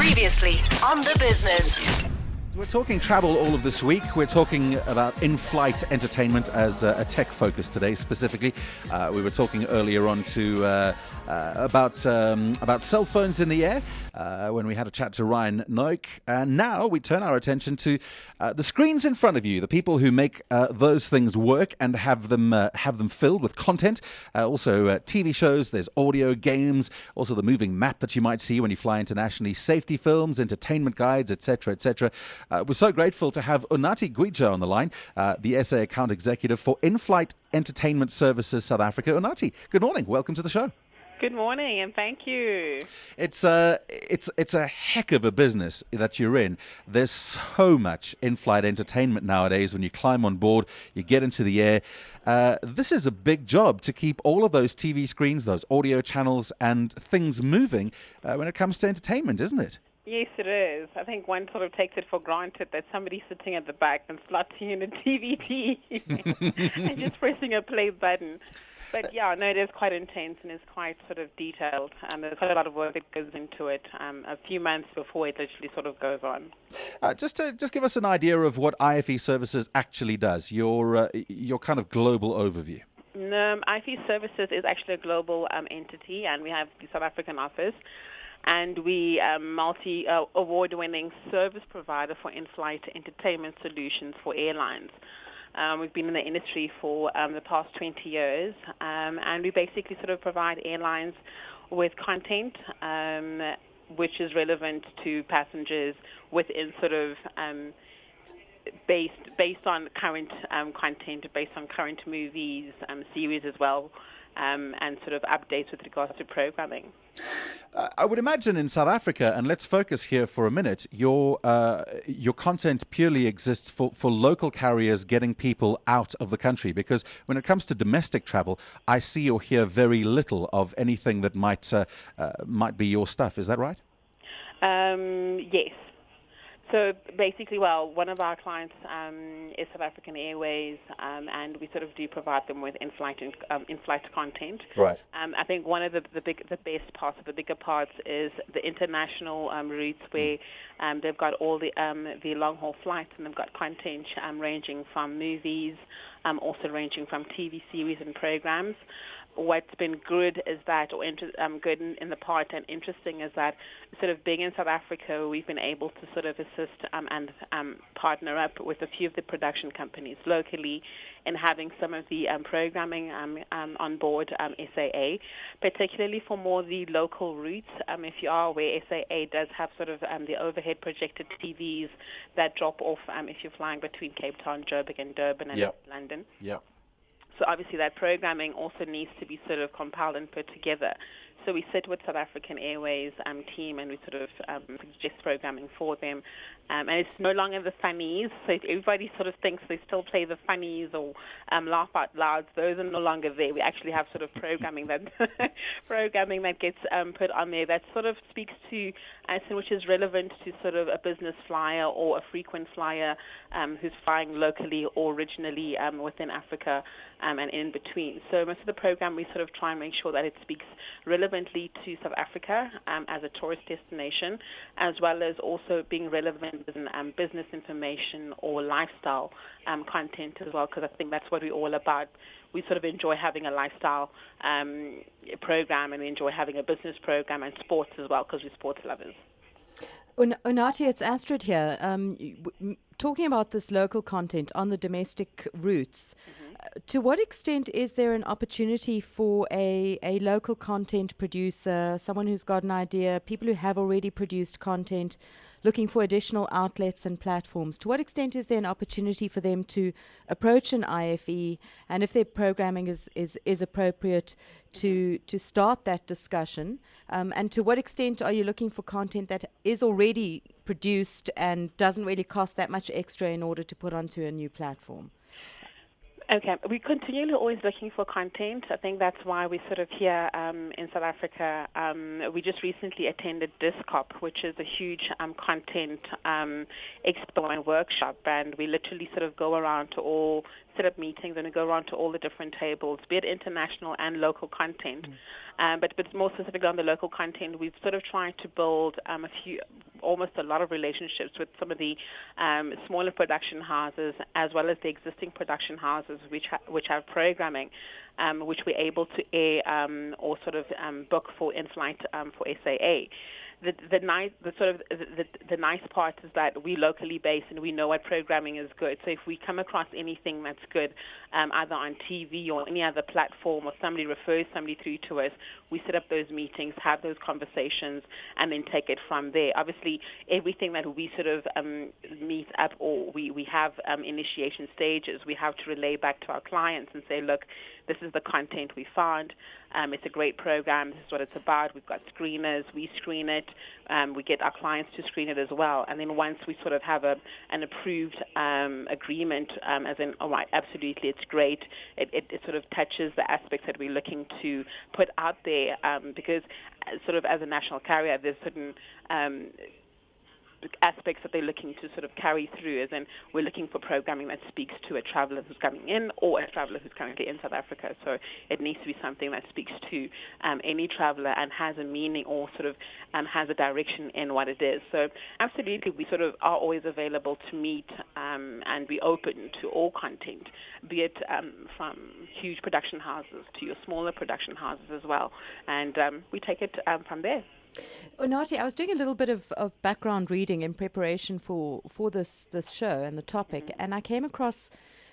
Previously on The Business. We're talking travel all of this week. We're talking about in-flight entertainment as a tech focus today, specifically. We were talking earlier on about cell phones in the air when we had a chat to Ryan Noik. And now we turn our attention to the screens in front of you, the people who make those things work and have them filled with content. Also TV shows, there's audio, games, also the moving map that you might see when you fly internationally, safety films, entertainment guides, etc., etc. We're so grateful to have Unati Gwija on the line, the SA Account Executive for In-Flight Entertainment Services South Africa. Unati, good morning. Welcome to the show. Good morning, and thank you. It's a heck of a business that you're in. There's so much in-flight entertainment nowadays. When you climb on board, you get into the air. This is a big job to keep all of those TV screens, those audio channels, and things moving when it comes to entertainment, isn't it? Yes, it is. I think one sort of takes it for granted that somebody's sitting at the back and slotting in a DVD and just pressing a play button. But yeah, no, it is quite intense and it's quite sort of detailed, and there's quite a lot of work that goes into it. A few months before it literally sort of goes on. Just give us an idea of what IFE Services actually does. Your kind of global overview. IFE Services is actually a global entity, and we have the South African office. And we are multi-award-winning service provider for in-flight entertainment solutions for airlines. We've been in the industry for the past 20 years, and we basically sort of provide airlines with content which is relevant to passengers within sort of based on current content, based on current movies, series as well, and sort of updates with regards to programming. I would imagine in South Africa, and let's focus here for a minute, your content purely exists for local carriers getting people out of the country, because when it comes to domestic travel, I see or hear very little of anything that might be your stuff. Is that right? Yes. So basically, one of our clients is South African Airways, and we sort of do provide them with in-flight content. Right. I think one of the best parts, the bigger parts, is the international routes where they've got all the long-haul flights, and they've got content ranging from movies, also ranging from TV series and programs. What's been good is that, good in the part and interesting is that, sort of being in South Africa, we've been able to sort of assist and partner up with a few of the production companies locally in having some of the programming on board SAA, particularly for more the local routes. If you are aware, SAA does have sort of the overhead projected TVs that drop off if you're flying between Cape Town, Joburg, and Durban, and London. Yeah. So obviously that programming also needs to be sort of compiled and put together. So we sit with South African Airways team, and we sort of suggest programming for them. And it's no longer the funnies. So if everybody sort of thinks they still play the funnies or laugh out loud, those are no longer there. We actually have sort of programming that gets put on there that sort of speaks to which is relevant to sort of a business flyer or a frequent flyer who's flying locally or regionally within Africa and in between. So most of the program, we sort of try and make sure that it speaks relevantly to South Africa as a tourist destination, as well as also being relevant in business information or lifestyle content as well, because I think that's what we're all about. We sort of enjoy having a lifestyle program, and we enjoy having a business program and sports as well, because we're sports lovers. Unati, it's Astrid here. Talking about this local content on the domestic routes, to what extent is there an opportunity for a local content producer, someone who's got an idea, people who have already produced content, looking for additional outlets and platforms? To what extent is there an opportunity for them to approach an IFE, and if their programming is appropriate, to start that discussion? And to what extent are you looking for content that is already produced and doesn't really cost that much extra in order to put onto a new platform? Okay, we're continually always looking for content. I think that's why we sort of here in South Africa. We just recently attended DISCOP, which is a huge content expo and workshop, and we literally sort of go around to all set up meetings and we go around to all the different tables, be it international and local content. But more specifically on the local content, we've sort of tried to build almost a lot of relationships with some of the smaller production houses as well as the existing production houses which have programming which we're able to air or sort of book for in-flight for SAA. The nice part is that we locally based and we know what programming is good. So if we come across anything that's good, either on TV or any other platform, or somebody refers somebody through to us, we set up those meetings, have those conversations, and then take it from there. Obviously, everything that we sort of meet up or we have initiation stages, we have to relay back to our clients and say, look, this is the content we found. It's a great program. This is what it's about. We've got screeners. We screen it. We get our clients to screen it as well. And then once we sort of have an approved agreement, as in, all right, absolutely, it's great. It sort of touches the aspects that we're looking to put out there because sort of as a national carrier, there's certain aspects that they're looking to sort of carry through, as in we're looking for programming that speaks to a traveler who's coming in or a traveler who's currently in South Africa. So it needs to be something that speaks to any traveler and has a meaning or sort of has a direction in what it is. So absolutely, we sort of are always available to meet and be open to all content, be it from huge production houses to your smaller production houses as well. And we take it from there. Unati, I was doing a little bit of background reading in preparation for this show and the topic, and I came across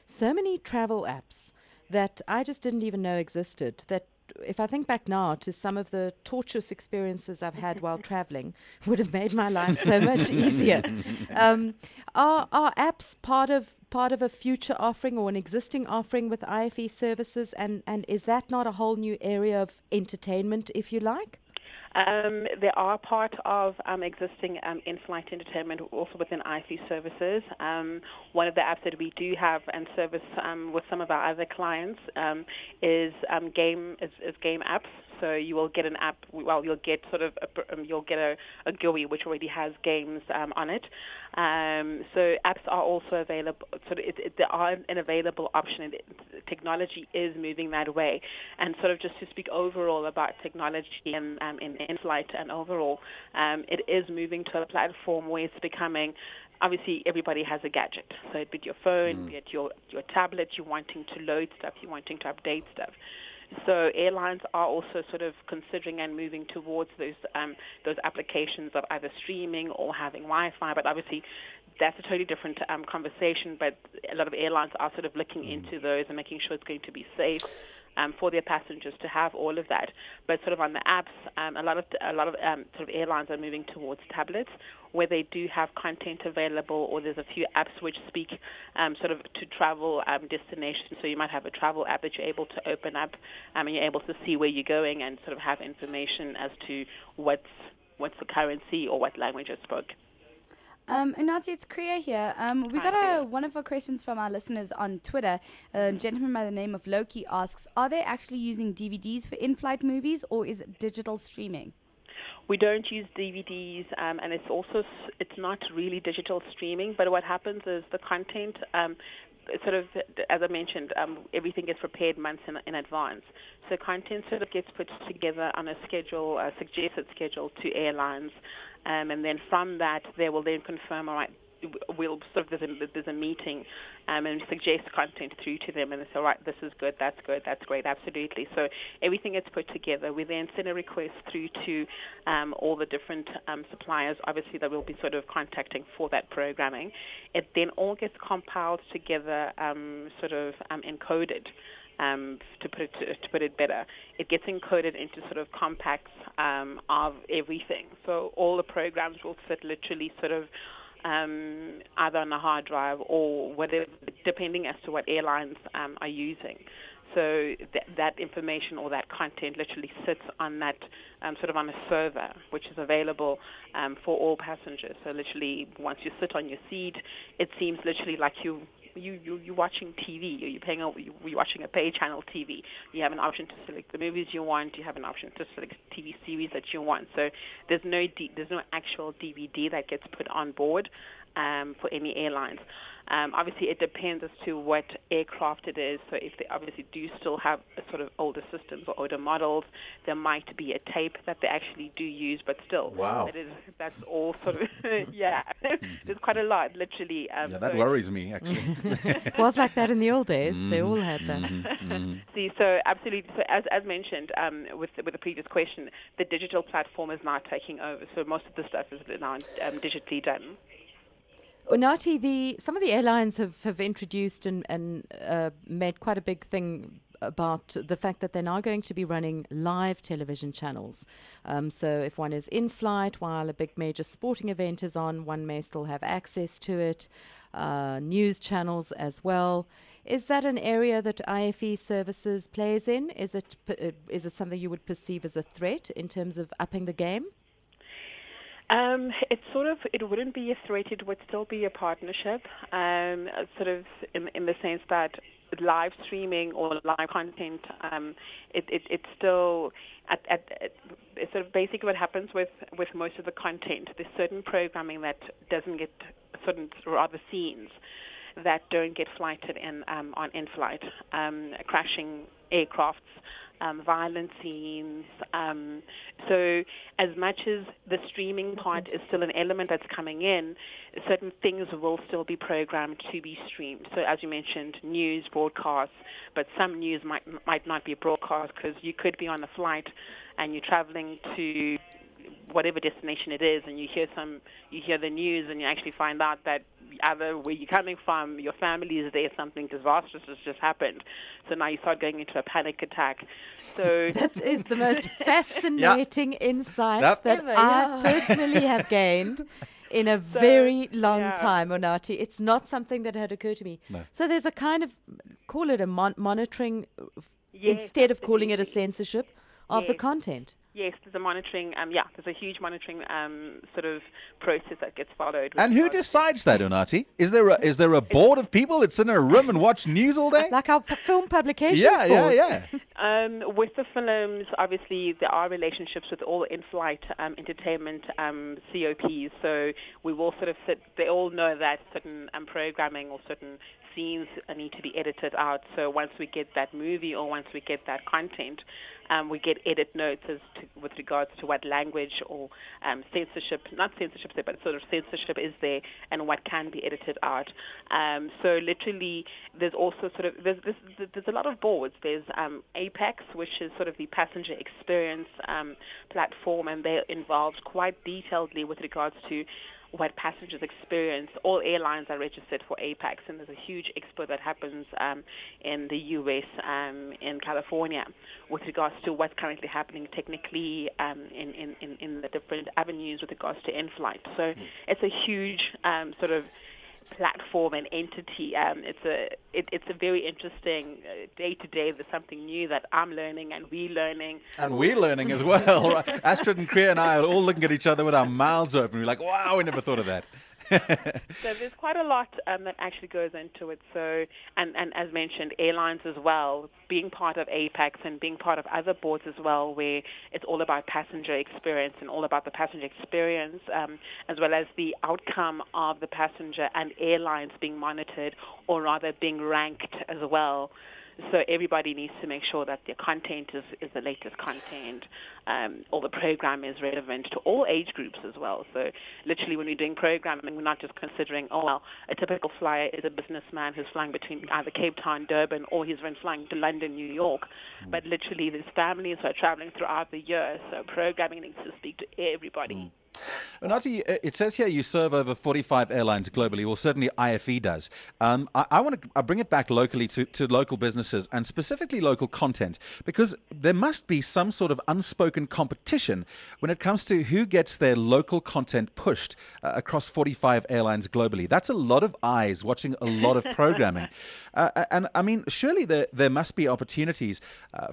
so many travel apps that I just didn't even know existed, that if I think back now to some of the torturous experiences I've had while traveling, would have made my life so much easier. Are apps part of a future offering or an existing offering with IFE services, and is that not a whole new area of entertainment, if you like? They are part of existing in-flight entertainment, also within IFE services. One of the apps that we do have and service with some of our other clients is game apps. So you will get an app. Well, you'll get sort of you'll get a GUI which already has games on it. So apps are also available. So they are an available option. Technology is moving that way. And sort of just to speak overall about technology in flight and overall, it is moving to a platform where it's becoming. Obviously, everybody has a gadget. So be it your phone, be it your tablet, you're wanting to load stuff, you're wanting to update stuff. So airlines are also sort of considering and moving towards those applications of either streaming or having Wi-Fi. But obviously, that's a totally different conversation. But a lot of airlines are sort of looking into those and making sure it's going to be safe for their passengers to have all of that. But sort of on the apps, a lot of sort of airlines are moving towards tablets, where they do have content available, or there's a few apps which speak sort of to travel destinations. So you might have a travel app that you're able to open up, and you're able to see where you're going and sort of have information as to what's the currency or what language is spoken. Unati, it's Kriya here. We got one of our questions from our listeners on Twitter. A gentleman by the name of Loki asks, are they actually using DVDs for in-flight movies, or is it digital streaming? We don't use DVDs, and it's not really digital streaming. But what happens is the content, sort of, as I mentioned, everything gets prepared months in advance. So content sort of gets put together on a schedule, a suggested schedule to airlines, and then from that they will then confirm, all right, we'll sort of there's a meeting and suggest content through to them, and they say, all right, this is good, that's great, absolutely. So everything gets put together. We then send a request through to all the different suppliers, obviously, that we'll be sort of contacting for that programming. It then all gets compiled together, sort of encoded. To put it better, it gets encoded into sort of compacts of everything. So all the programs will sit literally sort of either on a hard drive or whatever, depending as to what airlines are using. So that information or that content literally sits on that sort of on a server, which is available for all passengers. So literally, once you sit on your seat, it seems literally like you're watching TV, you're watching a pay channel TV. You have an option to select the movies you want. You have an option to select TV series that you want. So there's no actual DVD that gets put on board for any airlines. Obviously, it depends as to what aircraft it is. So if they obviously do still have a sort of older systems or older models, there might be a tape that they actually do use, but still, Wow. that's all sort of, yeah, there's quite a lot, literally. Yeah, that worries me, actually. It was like that in the old days. They all had that. See, so absolutely. So as mentioned with the previous question, the digital platform is now taking over. So most of the stuff is now digitally done. Unati, some of the airlines have introduced and made quite a big thing about the fact that they're now going to be running live television channels. So if one is in flight while a big major sporting event is on, one may still have access to it. News channels as well. Is that an area that IFE services plays in? Is it something you would perceive as a threat in terms of upping the game? It wouldn't be a threat. It would still be a partnership, sort of in the sense that live streaming or live content, it's still it's sort of basically what happens with most of the content. There's certain programming that doesn't get certain rather scenes that don't get flighted on in-flight, crashing aircrafts, violent scenes. So as much as the streaming part is still an element that's coming in, certain things will still be programmed to be streamed. So as you mentioned, news, broadcasts, but some news might not be broadcast because you could be on a flight and you're traveling to whatever destination it is, and you hear the news, and you actually find out that either where you're coming from, your family is there, something disastrous has just happened. So now you start going into a panic attack. So that is the most fascinating insight that I personally have gained in a very long time, Unati. It's not something that had occurred to me. No. So there's a kind of, call it a monitoring, yes, instead of calling it a censorship of the content. Yes, there's a monitoring. There's a huge monitoring sort of process that gets followed. And who decides that, Unati? Is there a board of people that sit in a room and watch news all day? Like our film publications board. Yeah. With the films, obviously there are relationships with all in-flight entertainment COPs. So we will sort of they all know that certain programming or certain scenes need to be edited out. So once we get that movie or once we get that content, we get edit notes with regards to what language or not censorship there, but sort of censorship is there and what can be edited out. So literally, there's also sort of there's a lot of boards. There's Apex, which is sort of the passenger experience platform, and they're involved quite detailedly with regards to what passengers experience. All airlines are registered for APEX, and there's a huge expo that happens in the U.S., in California, with regards to what's currently happening technically in the different avenues with regards to in-flight. So it's a huge sort of platform and entity. It's a very interesting day to day. There's something new that I'm learning and we're learning. And we're learning as well. Right? Astrid and Kriya and I are all looking at each other with our mouths open. We're like, wow, we never thought of that. So there's quite a lot that actually goes into it. So, and as mentioned, airlines as well, being part of APEX and being part of other boards as well, where it's all about passenger experience and all about the passenger experience, as well as the outcome of the passenger and airlines being monitored, or rather being ranked as well. So everybody needs to make sure that their content is the latest content. All the program is relevant to all age groups as well. So literally when we're doing programming, we're not just considering, a typical flyer is a businessman who's flying between either Cape Town, Durban, or he's been flying to London, New York. But literally there's families who are traveling throughout the year. So programming needs to speak to everybody. Unati, it says here you serve over 45 airlines globally. Well, certainly IFE does. I want to bring it back locally to local businesses and specifically local content, because there must be some sort of unspoken competition when it comes to who gets their local content pushed across 45 airlines globally. That's a lot of eyes watching a lot of programming. And I mean, surely there must be opportunities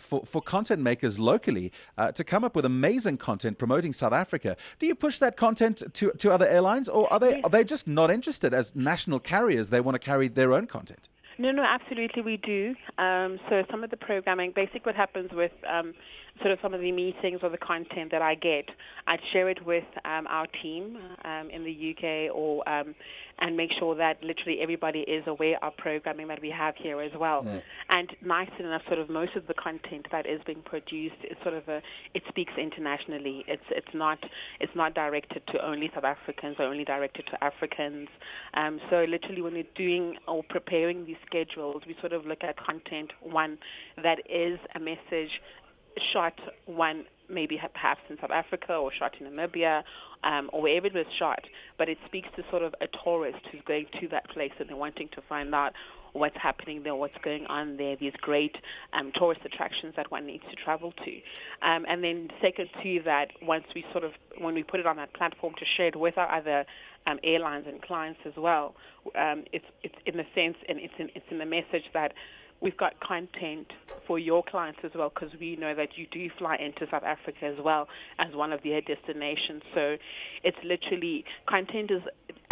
for content makers locally to come up with amazing content promoting South Africa. Do you push that content content to other airlines, or are they just not interested? As national carriers, they want to carry their own content. No, absolutely we do. So some of the programming, basically what happens with sort of some of the meetings or the content that I get, I'd share it with our team in the UK and make sure that literally everybody is aware of programming that we have here as well. Yeah. And nice enough, sort of most of the content that is being produced is sort of it speaks internationally. It's not directed to only South Africans or only directed to Africans. So literally when we're doing or preparing these schedules, we sort of look at content, one, that is a message shot, one maybe perhaps in South Africa or shot in Namibia or wherever it was shot, but it speaks to sort of a tourist who's going to that place and they're wanting to find out what's happening there, what's going on there, these great tourist attractions that one needs to travel to. And then second to that, when we put it on that platform to share it with our other airlines and clients as well, it's in the sense and it's in the message that we've got content for your clients as well, because we know that you do fly into South Africa as well as one of their destinations. So it's literally content is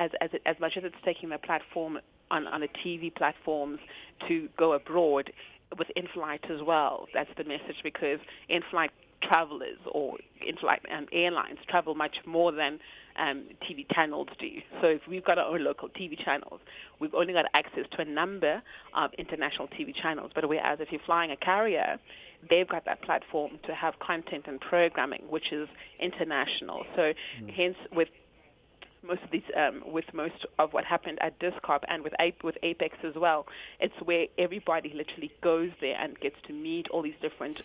as much as it's taking the platform on the TV platforms to go abroad with in-flight as well. That's the message, because in-flight travelers or in-flight airlines travel much more than TV channels do. So if we've got our own local TV channels, we've only got access to a number of international TV channels. But whereas if you're flying a carrier, they've got that platform to have content and programming, which is international. So hence with most of these, with most of what happened at Discop and with Apex as well, it's where everybody literally goes there and gets to meet all these different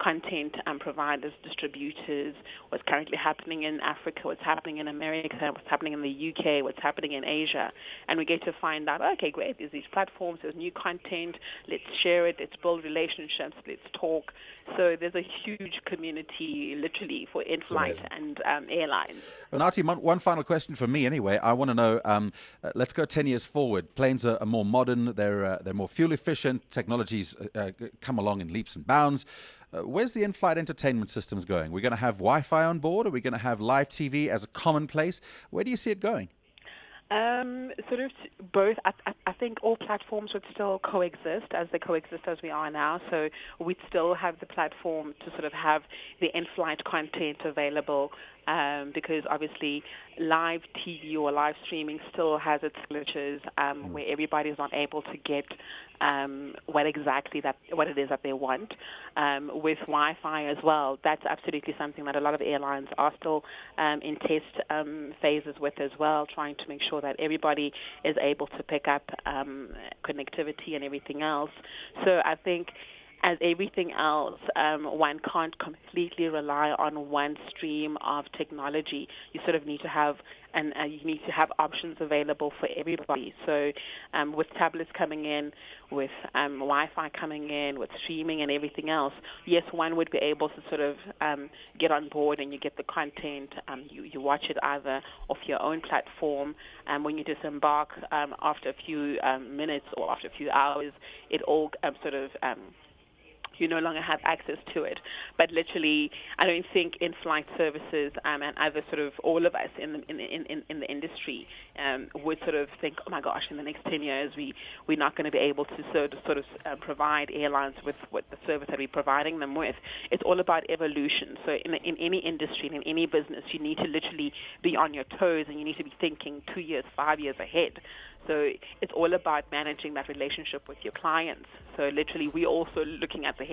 content providers, distributors, what's currently happening in Africa, what's happening in America, what's happening in the UK, what's happening in Asia. And we get to find out, okay, great, there's these platforms, there's new content, let's share it, let's build relationships, let's talk. So there's a huge community, literally, for in-flight and airlines. Unati, one final question for me anyway. I want to know, let's go 10 years forward. Planes are more modern, they're more fuel efficient, technologies come along in leaps and bounds. Where's the in-flight entertainment systems going? We're going to have Wi-Fi on board? Are we going to have live TV as a commonplace? Where do you see it going? Sort of both. I think all platforms would still coexist as we are now. So we'd still have the platform to sort of have the in-flight content available, because obviously live TV or live streaming still has its glitches where everybody's not able to get what it is that they want. With Wi-Fi as well, that's absolutely something that a lot of airlines are still in test phases with as well, trying to make sure that everybody is able to pick up connectivity and everything else. So I think, as everything else, one can't completely rely on one stream of technology. You sort of need to have options available for everybody. So with tablets coming in, with Wi-Fi coming in, with streaming and everything else, yes, one would be able to sort of get on board and you get the content. You watch it either off your own platform. When you disembark after a few minutes or after a few hours, it all sort of you no longer have access to it. But literally, I don't think in-flight services and other sort of all of us in the industry would sort of think, oh my gosh, in the next 10 years we're not going to be able to sort of provide airlines with the service that we're providing them with. It's all about evolution. So in any industry and in any business, you need to literally be on your toes and you need to be thinking 2 years, 5 years ahead. So it's all about managing that relationship with your clients. So literally, we're also looking at the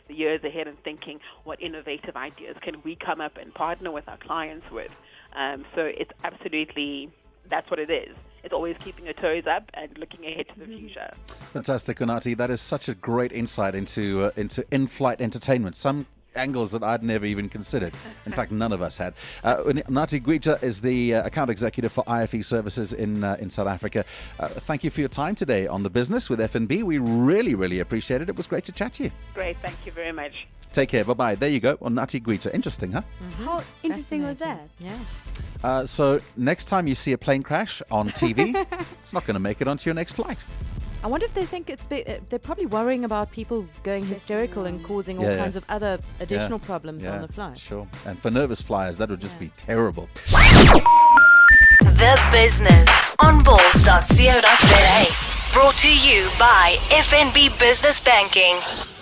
years ahead and thinking, what innovative ideas can we come up and partner with our clients with? So it's absolutely, that's what it is. It's always keeping your toes up and looking ahead to the future. Fantastic, Unati. That is such a great insight into in-flight entertainment. Some angles that I'd never even considered. In fact, none of us had. Unati Gwija is the account executive for IFE Services in South Africa. Thank you for your time today on The Business with FNB. We really, really appreciate it. It was great to chat to you. Great. Thank you very much. Take care. Bye-bye. There you go. Unati Gwija. Interesting, huh? Mm-hmm. How interesting was that? Yeah. So next time you see a plane crash on TV, it's not going to make it onto your next flight. I wonder if they think they're probably worrying about people going hysterical and causing all kinds of other additional problems on the flight. Sure. And for nervous flyers, that would just be terrible. The Business on balls.co.za. Brought to you by FNB Business Banking.